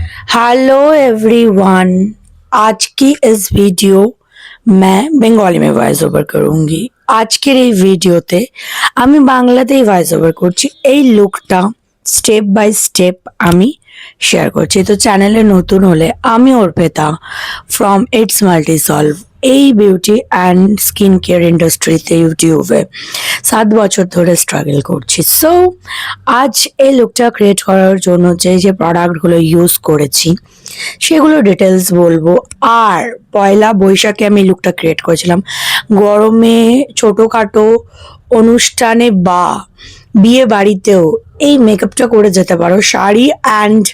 Hello everyone. आज की इस वीडियो मैं बेंगली में वॉइस ओवर करूंगी। আজকের এই ভিডিওতে আমি বাংলাতেই ভয়েস ওভার করছি। এই লুকটা স্টেপ বাই স্টেপ আমি শেয়ার করছি। তো চ্যানেলে নতুন হলে আমি Arpita from its multi solve এই বিউটি অ্যান্ড স্কিন কেয়ার ইন্ডাস্ট্রিতে ইউটিউবে 7 বছর ধরে স্ট্রাগল করছি। সো আজ এই লুকটা ক্রিয়েট করার জন্য যে প্রোডাক্টগুলো ইউজ করেছি সেগুলো ডিটেলস বলবো। আর পয়লা বৈশাখে আমি লুকটা ক্রিয়েট করেছিলাম। গরমে ছোটোখাটো অনুষ্ঠানে বা বিয়ে বাড়িতেও এই মেকআপটা করে যেতে পারো। শাড়ি অ্যান্ড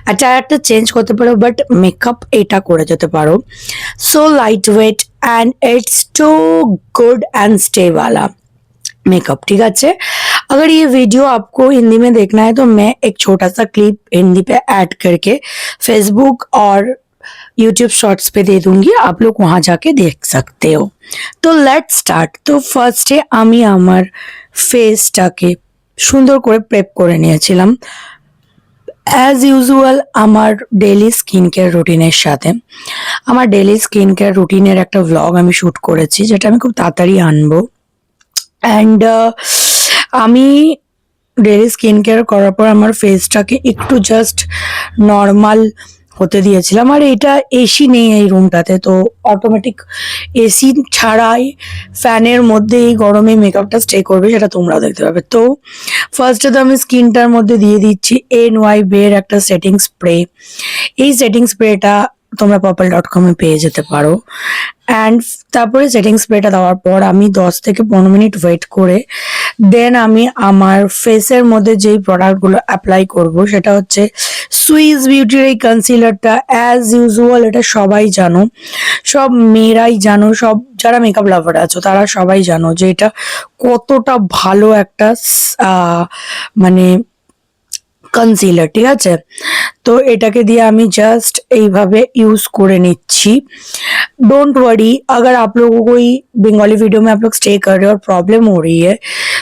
অ্যাটায়ারটা চেঞ্জ করতে পারো, বাট মেকআপ এটা করে যেতে পারো। So lightweight and it's too good and stay वाला मेकअप। ठीक है, अगर ये वीडियो आपको हिंदी में देखना है तो मैं एक छोटा सा क्लिप हिंदी पे ऐड करके फेसबुक और यूट्यूब शॉर्ट्स पे दे दूंगी, आप लोग वहाँ जाके देख सकते हो। तो लेट्स स्टार्ट। तो फार्स्टे আমি আমার ফেসটাকে সুন্দর করে প্রেপ করে নিয়েছিলাম অ্যাজ ইউজুয়াল আমার ডেইলি স্কিন কেয়ার রুটিনের সাথে। আমার ডেইলি স্কিন কেয়ার রুটিনের একটা ভ্লগ আমি শ্যুট করেছি, যেটা আমি খুব তাড়াতাড়ি আনবো। অ্যান্ড আমি ডেইলি স্কিন কেয়ার করার পর আমার ফেসটাকে একটু জাস্ট নর্মাল হতে দিয়েছিলাম। আর এটা এসি নেই এই রুমটাতে, তো অটোমেটিক এসি ছাড়াই ফ্যানের মধ্যে এই গরমে মেকআপটা স্টে করবে, সেটা তোমরাও দেখতে পাবে। তো ফার্স্টে তো আমি স্কিনটার মধ্যে দিয়ে দিচ্ছি NY বের একটা সেটিং স্প্রে। এই সেটিং স্প্রেটা তোমরা purple.com এ পেয়ে যেতে পারো। অ্যান্ড তারপরে সেটিং স্প্রেটা দেওয়ার পর আমি 10 থেকে 15 মিনিট ওয়েট করে দেন আমি আমার ফেসের মধ্যে যেই প্রোডাক্টগুলো অ্যাপ্লাই করব সেটা হচ্ছে সুইস বিউটির এই কনসিলারটা। অ্যাজ ইউজুয়াল এটা সবাই জানো, সব মেয়েরাই জানো, সব যারা মেকআপ লাভার আছো তারা সবাই জানো যে এটা কতটা ভালো একটা মানে কনসিলার। ঠিক আছে, तो এটাকে দিয়ে আমি জাস্ট এইভাবে यूज করে নিচ্ছি। डोंट वरी, अगर आप लोगों को कोई बंगाली वीडियो में आप लोग स्टे कर रहे हो और प्रॉब्लम हो रही है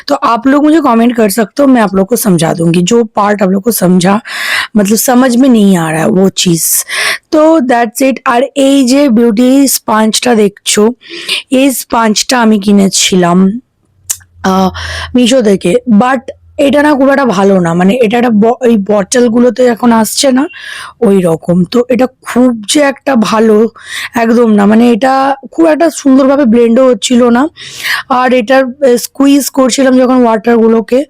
तो आप लोग मुझे कमेंट कर सकते हो, मैं आप लोग को समझा दूंगी। जो पार्ट आप लोग को समझा मतलब समझ में नहीं आ रहा है वो चीज़, तो দ্যাটস ইট। আর এই যে বিউটি স্পঞ্জটা দেখছো, এই স্পঞ্জটা আমি কিনেছিলাম মিশো থেকে, বাট এটা না খুব একটা ভালো না। মানে এটা একটা এই বটলগুলোতে এখন আসছে না ওই রকম, তো এটা খুব যে একটা ভালো একদম না। মানে এটা খুব একটা সুন্দরভাবে ব্লেন্ডও হচ্ছিল না। আর এটার স্কুইজ করছিলাম যখন ওয়াটারগুলোকে,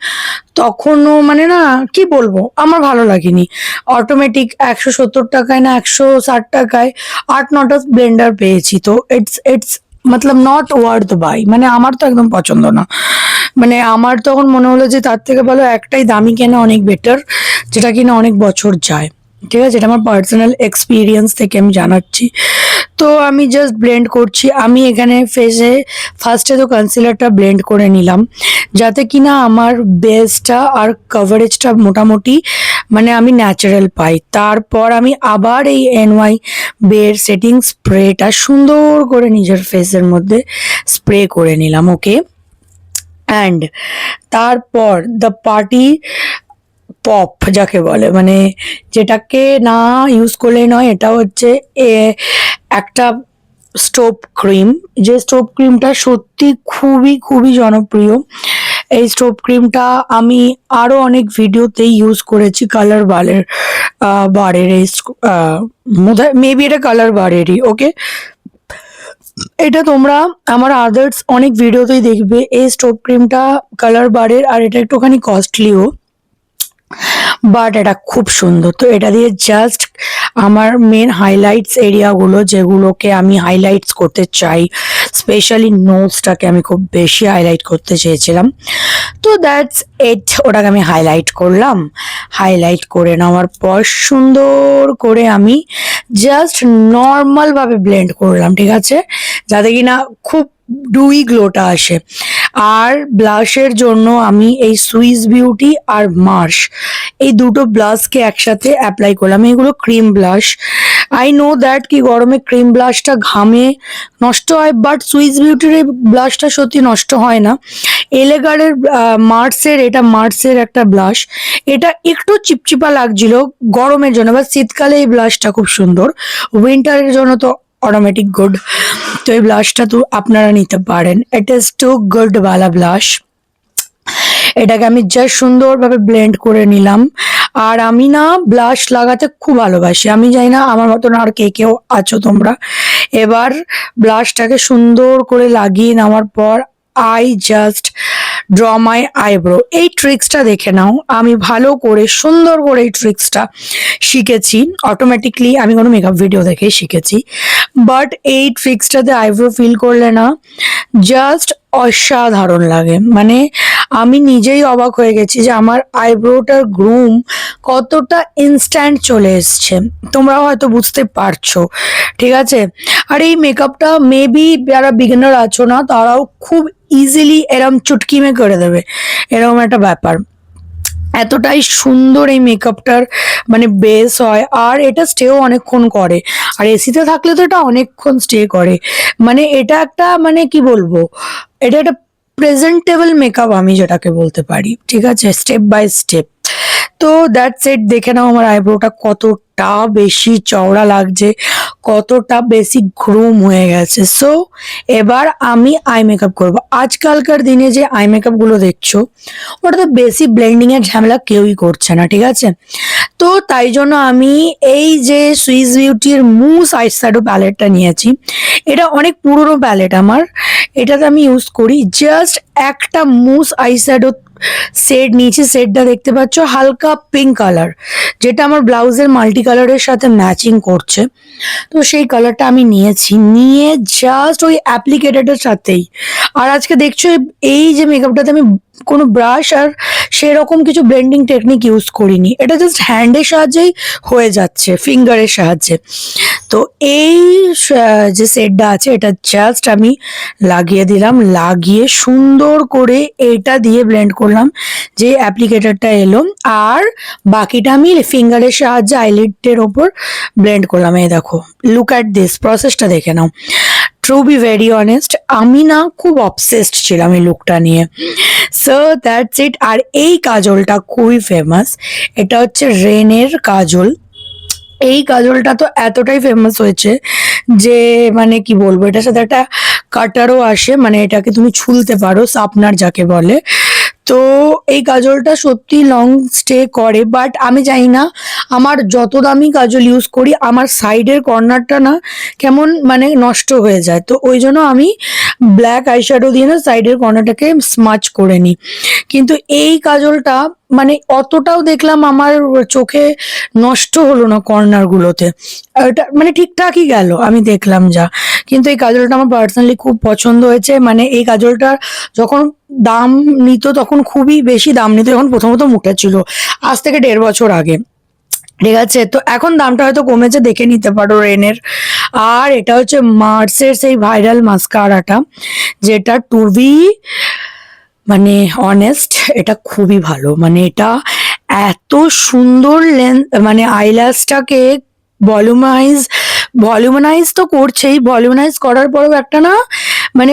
তখনও মানে না কি বলবো, আমার ভালো লাগেনি। অটোমেটিক 170 টাকায় না 160 টাকায় 8-9টা ব্লেন্ডার পেয়েছি, তো ইটস मतलब নট ওয়ার্থ বাই। মানে আমার তো একদম পছন্দ না। মানে আমার তখন মনে হলো যে তার থেকে ভালো একটাই দামি কেনা অনেক বেটার, যেটা কিনা অনেক বছর যায়। ঠিক আছে, এটা আমার পার্সোনাল এক্সপিরিয়েন্স থেকে আমি জানাচ্ছি। তো আমি জাস্ট ব্লেন্ড করছি। আমি এখানে ফেসে ফার্স্টে তো কনসিলারটা ব্লেন্ড করে নিলাম, যাতে কিনা আমার বেসটা আর কভারেজটা মোটামুটি মানে আমি ন্যাচারাল পাই। তারপর আমি আবার এই NY বের সেটিং স্প্রেটা সুন্দর করে নিজের ফেসের মধ্যে স্প্রে করে নিলাম। ওকে, অ্যান্ড তারপর দ্য পার্টি পপ যাকে বলে, মানে যেটাকে না ইউজ করলে নয়, এটা হচ্ছে একটা স্টোভ ক্রিম। যে স্টোভ ক্রিমটা সত্যি খুবই খুবই জনপ্রিয়। এই স্টোভ ক্রিমটা আমি আরও অনেক ভিডিওতেই ইউজ করেছি। কালার বারের এই মেবি এটা কালার বারেরই। ওকে, এটা তোমরা আমার আদার্স অনেক ভিডিওতেই দেখবে। এই স্টোভ ক্রিমটা কালার বারের, আর এটা একটুখানি কস্টলিও, বাট এটা খুব সুন্দর। তো এটা দিয়ে জাস্ট আমার মেন হাইলাইটস এরিয়াগুলো যেগুলোকে আমি হাইলাইটস করতে চাই, স্পেশালি নোজটাকে আমি খুব বেশি হাইলাইট করতে চেয়েছিলাম, তো দ্যাটস ইট। ওটাকে আমি হাইলাইট করলাম। হাইলাইট করে নেওয়ার পর সুন্দর করে আমি জাস্ট নর্মালভাবে ব্লেন্ড করলাম। ঠিক আছে, যাতে কি না খুব ডুই গ্লোটা আসে। আর ব্লাশের জন্য আমি এই সুইস বিউটি আর মার্শ এই দুটো ব্লাশকে একসাথে অ্যাপ্লাই করলাম। এগুলো cream blush, I know that কি গরমে ক্রিম ব্লাশটা ঘামে নষ্ট হয়, বাট সুইস বিউটির এই ব্লাশটা সত্যি নষ্ট হয় না। এলেগারের মার্সের একটা ব্লাশ, এটা একটু চিপচিপা লাগছিল গরমের জন্য, বা শীতকালে এই ব্লাশটা খুব সুন্দর, উইন্টারের জন্য তো অটোমেটিক গুড। তো এই ব্লাশটা তো আপনারা নিতে পারেন, ইট ইজ টু গুড ওয়ালা ব্লাশ। এটাকে আমি জাস্ট সুন্দরভাবে ব্লেন্ড করে নিলাম। আর আমি না ব্লাশ লাগাতে খুব ভালোবাসি, আমি জানি না আমার মতন আর কে কেউ আছো তোমরা। এবার ব্লাশটাকে সুন্দর করে লাগিয়ে নেওয়ার পর I just draw my eyebrow. এই ট্রিক্সটা দেখে নাও, আমি ভালো করে সুন্দর করে এই ট্রিক্সটা শিখেছি অটোমেটিকলি, আমি কোনো মেকআপ ভিডিও দেখেই শিখেছি। বাট এই ট্রিক্সটাতে আইব্রো ফিল করলে না জাস্ট অসাধারণ লাগে, মানে আমি নিজেই অবাক হয়ে গেছি যে আমার আইব্রোটার গ্রুম কতটা ইনস্ট্যান্ট চলে এসছে, তোমরাও হয়তো বুঝতে পারছো, ঠিক আছে। আর এই মেকআপটা মেবি যারা বিগিনার আছো না তারাও খুব ইজিলি এরম চুটকি মে করে দেবে, এরকম একটা ব্যাপার। এতটাই সুন্দর এই মেকআপটার মানে বেস হয়, আর এটা স্টেও অনেকক্ষণ করে, আর এসিতে থাকলে তো এটা অনেকক্ষণ স্টে করে। মানে এটা একটা মানে কি বলবো, এটা একটা প্রেজেন্টেবল মেকআপ আমি যেটাকে বলতে পারি, ঠিক আছে, স্টেপ বাই স্টেপ। তো দ্যাটস ইট, দেখে নাও আমার আইব্রোটা কতটা বেশি চওড়া লাগছে, কতটা বেশি গ্রুম হয়ে গেছে। সো এবার আমি আই মেকআপ করবো। আজকালকার দিনে যে আই মেকআপ গুলো দেখছো ওটা তো বেশি ব্লেন্ডিং এর ঝামেলা কেউই করছে না, ঠিক আছে। তো তাই জন্য আমি এই যে সুইস বিউটির মুস আইশ্যাডো প্যালেটটা নিয়েছি। এটা অনেক পুরনো প্যালেট আমার, এটাতে আমি ইউজ করি জাস্ট একটা মুস আইশ্যাডো সেট নিয়েছি। সেটটা দেখতে পাচ্ছ হালকা পিঙ্ক কালার, যেটা আমার ব্লাউজের মাল্টি কালারের সাথে ম্যাচিং করছে। তো সেই কালারটা আমি নিয়েছি, নিয়ে জাস্ট ওই অ্যাপ্লিকেটেডের সাথেই। আর আজকে দেখছো এই যে মেকআপটাতে আমি কোনো ব্রাশ আর সেরকম কিছু ব্লেন্ডিং টেকনিক ইউজ করিনি, এটা জাস্ট হ্যান্ডের সাহায্যেই হয়ে যাচ্ছে, ফিঙ্গারের সাহায্যে। তো এই যে সেটটা আছে এটা জাস্ট আমি লাগিয়ে দিলাম, লাগিয়ে সুন্দর করে এটা দিয়ে ব্লেন্ড করলাম যে অ্যাপ্লিকেটারটা এলো, আর বাকিটা আমি ফিঙ্গারের সাহায্যে আইলিডের ওপর ব্লেন্ড করলাম। এই দেখো, লুক অ্যাট দিস, প্রসেসটা দেখে নাও। ট্রু বি ভেরি অনেস্ট, আমি না খুব অবসেসড ছিলাম এই লুকটা নিয়ে। So that's it. আর এই কাজলটা খুবই ফেমাস, এটা হচ্ছে রেনের কাজল। এই কাজলটা তো এতটাই ফেমাস হয়েছে যে মানে কি বলবো, এটার সাথে একটা কাটারও আসে, মানে এটাকে তুমি ছুলতে পারো, সাপনার যাকে বলে। তো এই কাজলটা সত্যি লং স্টে করে, বাট আমি জানি না আমার যত দামি কাজল ইউজ করি আমার সাইডের কর্নারটা না কেমন মানে নষ্ট হয়ে যায়। তো ওই জন্য আমি ব্ল্যাক আইশ্যাডো দিয়ে না সাইডের কর্নারটাকে স্মাচ করে নিই। কিন্তু এই কাজলটা মানে অতটাও দেখলাম আমার চোখে নষ্ট হলো না কর্নারগুলোতে, এটা মানে ঠিকঠাকই গেল আমি দেখলাম যা। কিন্তু এই কাজলটা আমার পার্সোনালি খুব পছন্দ হয়েছে, মানে এই কাজলটার যখন দাম নিত তখন খুবই বেশি দাম নিত, যখন প্রথমত মুখে ছিল, আজ থেকে 1.5 বছর আগে, ঠিক আছে। তো এখন দামটা হয়তো কমেছে, দেখে নিতে পারো রেনের। আর এটা হচ্ছে মার্সের সেই ভাইরাল মাস্কারাটা, যেটা টু বি মানে অনেস্ট এটা খুবই ভালো, মানে এটা এত সুন্দর লেন্স, মানে আইল্যাশটাকে ভলিউমাইজ ভলিউমানাইজ তো করছেই, ভলিউমানাইজ করার পরেও একটা না মানে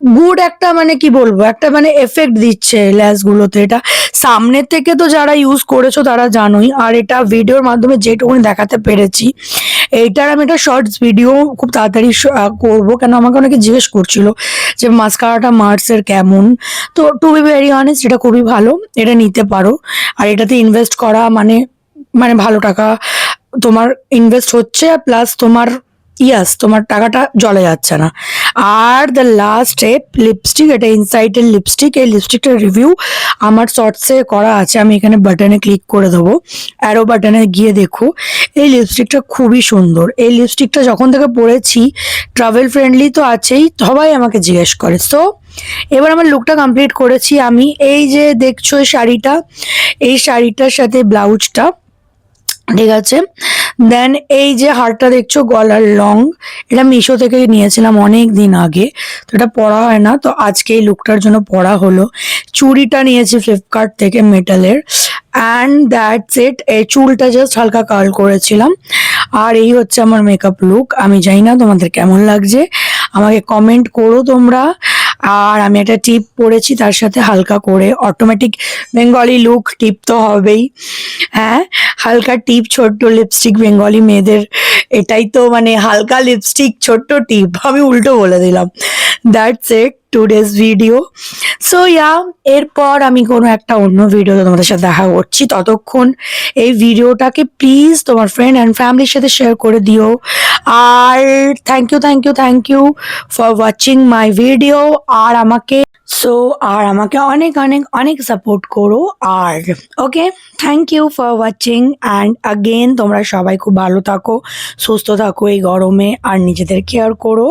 গুড একটা মানে কি বলবো একটা মানে এফেক্ট দিচ্ছে ল্যাশগুলোতে। এটা সামনের থেকে তো যারা ইউজ করেছো তারা জানোই, আর এটা ভিডিওর মাধ্যমে যেটুকুনি দেখাতে পেরেছি, এইটার আমি একটা শর্টস ভিডিও খুব তাড়াতাড়ি করবো, কেন আমাকে অনেকে জিজ্ঞেস করছিল যে মাস্কারাটা মার্সের কেমন। তো টু বি ভেরি অনেস্ট এটা খুবই ভালো, এটা নিতে পারো। আর এটাতে ইনভেস্ট করা মানে মানে ভালো টাকা তোমার ইনভেস্ট হচ্ছে, প্লাস তোমার ইয়াস তোমার টাকাটা জলে যাচ্ছে না। Are the last step lipstick, এটা ইনসাইটের লিপস্টিক। এই লিপস্টিকটার রিভিউ আমার শর্টসে করা আছে, আমি এখানে বাটনে ক্লিক করে দেবো, অ্যারো বাটনে গিয়ে দেখো। এই লিপস্টিকটা খুবই সুন্দর, এই লিপস্টিকটা যখন থেকে পরেছি ট্রাভেল ফ্রেন্ডলি তো আছেই, সবাই আমাকে জিজ্ঞেস করে। সো এবার আমার লুকটা কমপ্লিট করেছি আমি। এই যে দেখছো শাড়িটা, এই শাড়িটার সাথে ব্লাউজটা, ঠিক আছে। দেন এই যে হারটা দেখছো গলার লং, এটা মিশো থেকে নিয়েছিলাম অনেক দিন আগে, তো এটা পরা হয় না, তো আজকে এই লুকটার জন্য পরা হলো। চুড়িটা নিয়েছি ফ্লিপকার্ট থেকে মেটালের, অ্যান্ড দ্যাটস ইট। এই চুলটা জাস্ট হালকা কার্ল করেছিলাম। আর এই হচ্ছে আমার মেকআপ লুক। আমি জানি না তোমাদের কেমন লাগছে, আমাকে কমেন্ট করো তোমরা। আর আমি একটা টিপ পরেছি তার সাথে হালকা করে, অটোমেটিক বেঙ্গলি লুক টিপ তো হবেই। হ্যাঁ, হালকা টিপ, ছোট্ট লিপস্টিক, বেঙ্গলি মেয়েদের এটাই তো মানে হালকা লিপস্টিক ছোট্ট টিপ, আমি উল্টো বলে দিলাম। That's it today's video. So yeah, এরপর আমি কোনো একটা অন্য ভিডিওতে তোমাদের সাথে দেখা করছি। ততক্ষণ এই ভিডিওটাকে প্লিজ তোমার ফ্রেন্ড অ্যান্ড ফ্যামিলির সাথে শেয়ার করে দিও। আর thank you for watching my video. আর আমাকে অনেক অনেক অনেক সাপোর্ট করো। আর okay, thank you for watching and again তোমরা সবাই খুব ভালো থাকো, সুস্থ থাকো এই গরমে, আর নিজেদের কেয়ার করো।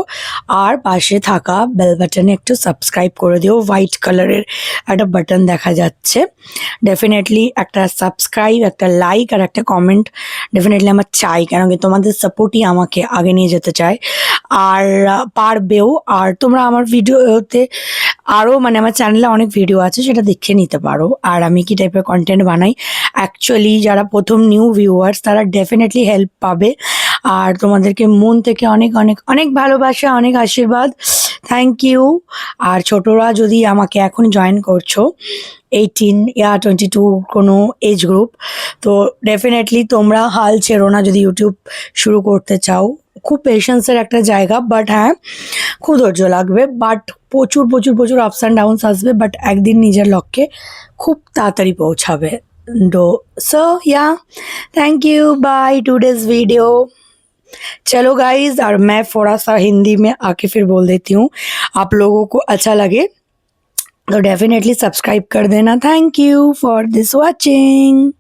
আর পাশে থাকা বেল বাটনে একটু সাবস্ক্রাইব করে দিও, হোয়াইট কালারের একটা বাটন দেখা যাচ্ছে। ডেফিনেটলি একটা সাবস্ক্রাইব, একটা লাইক আর একটা কমেন্ট ডেফিনেটলি আমার চাই, কেন কি তোমাদের সাপোর্টই আমাকে আগে নিয়ে যেতে চায়। আর পারবেও। আর তোমরা আমার ভিডিওতে আরও মানে আমার চ্যানেলে অনেক ভিডিও আছে, সেটা দেখে নিতে পারো। আর আমি কি টাইপের কন্টেন্ট বানাই, অ্যাকচুয়ালি যারা প্রথম নিউ ভিউয়ার্স তারা ডেফিনেটলি হেল্প পাবে। আর তোমাদেরকে মন থেকে অনেক অনেক অনেক ভালোবাসা, অনেক আশীর্বাদ, থ্যাংক ইউ। আর ছোটরা যদি আমাকে এখন জয়েন করছো, 18 ইয়া 22 কোনো এজ গ্রুপ, তো ডেফিনেটলি তোমরা হাল ছেড়ো না যদি ইউটিউব শুরু করতে চাও। খুব পেশেন্সের একটা জায়গা, বাট হ্যাঁ খুব ধৈর্য লাগবে, বাট প্রচুর প্রচুর প্রচুর আপস অ্যান্ড ডাউনস আসবে, বাট একদিন নিজের লক্ষ্যে খুব তাড়াতাড়ি পৌঁছাবে। So yeah, thank you, bye today's video. चलो गाइज, और मैं थोड़ा सा हिंदी में आके फिर बोल देती हूँ, आप लोगों को अच्छा लगे तो डेफिनेटली सब्सक्राइब कर देना। Thank you for this watching.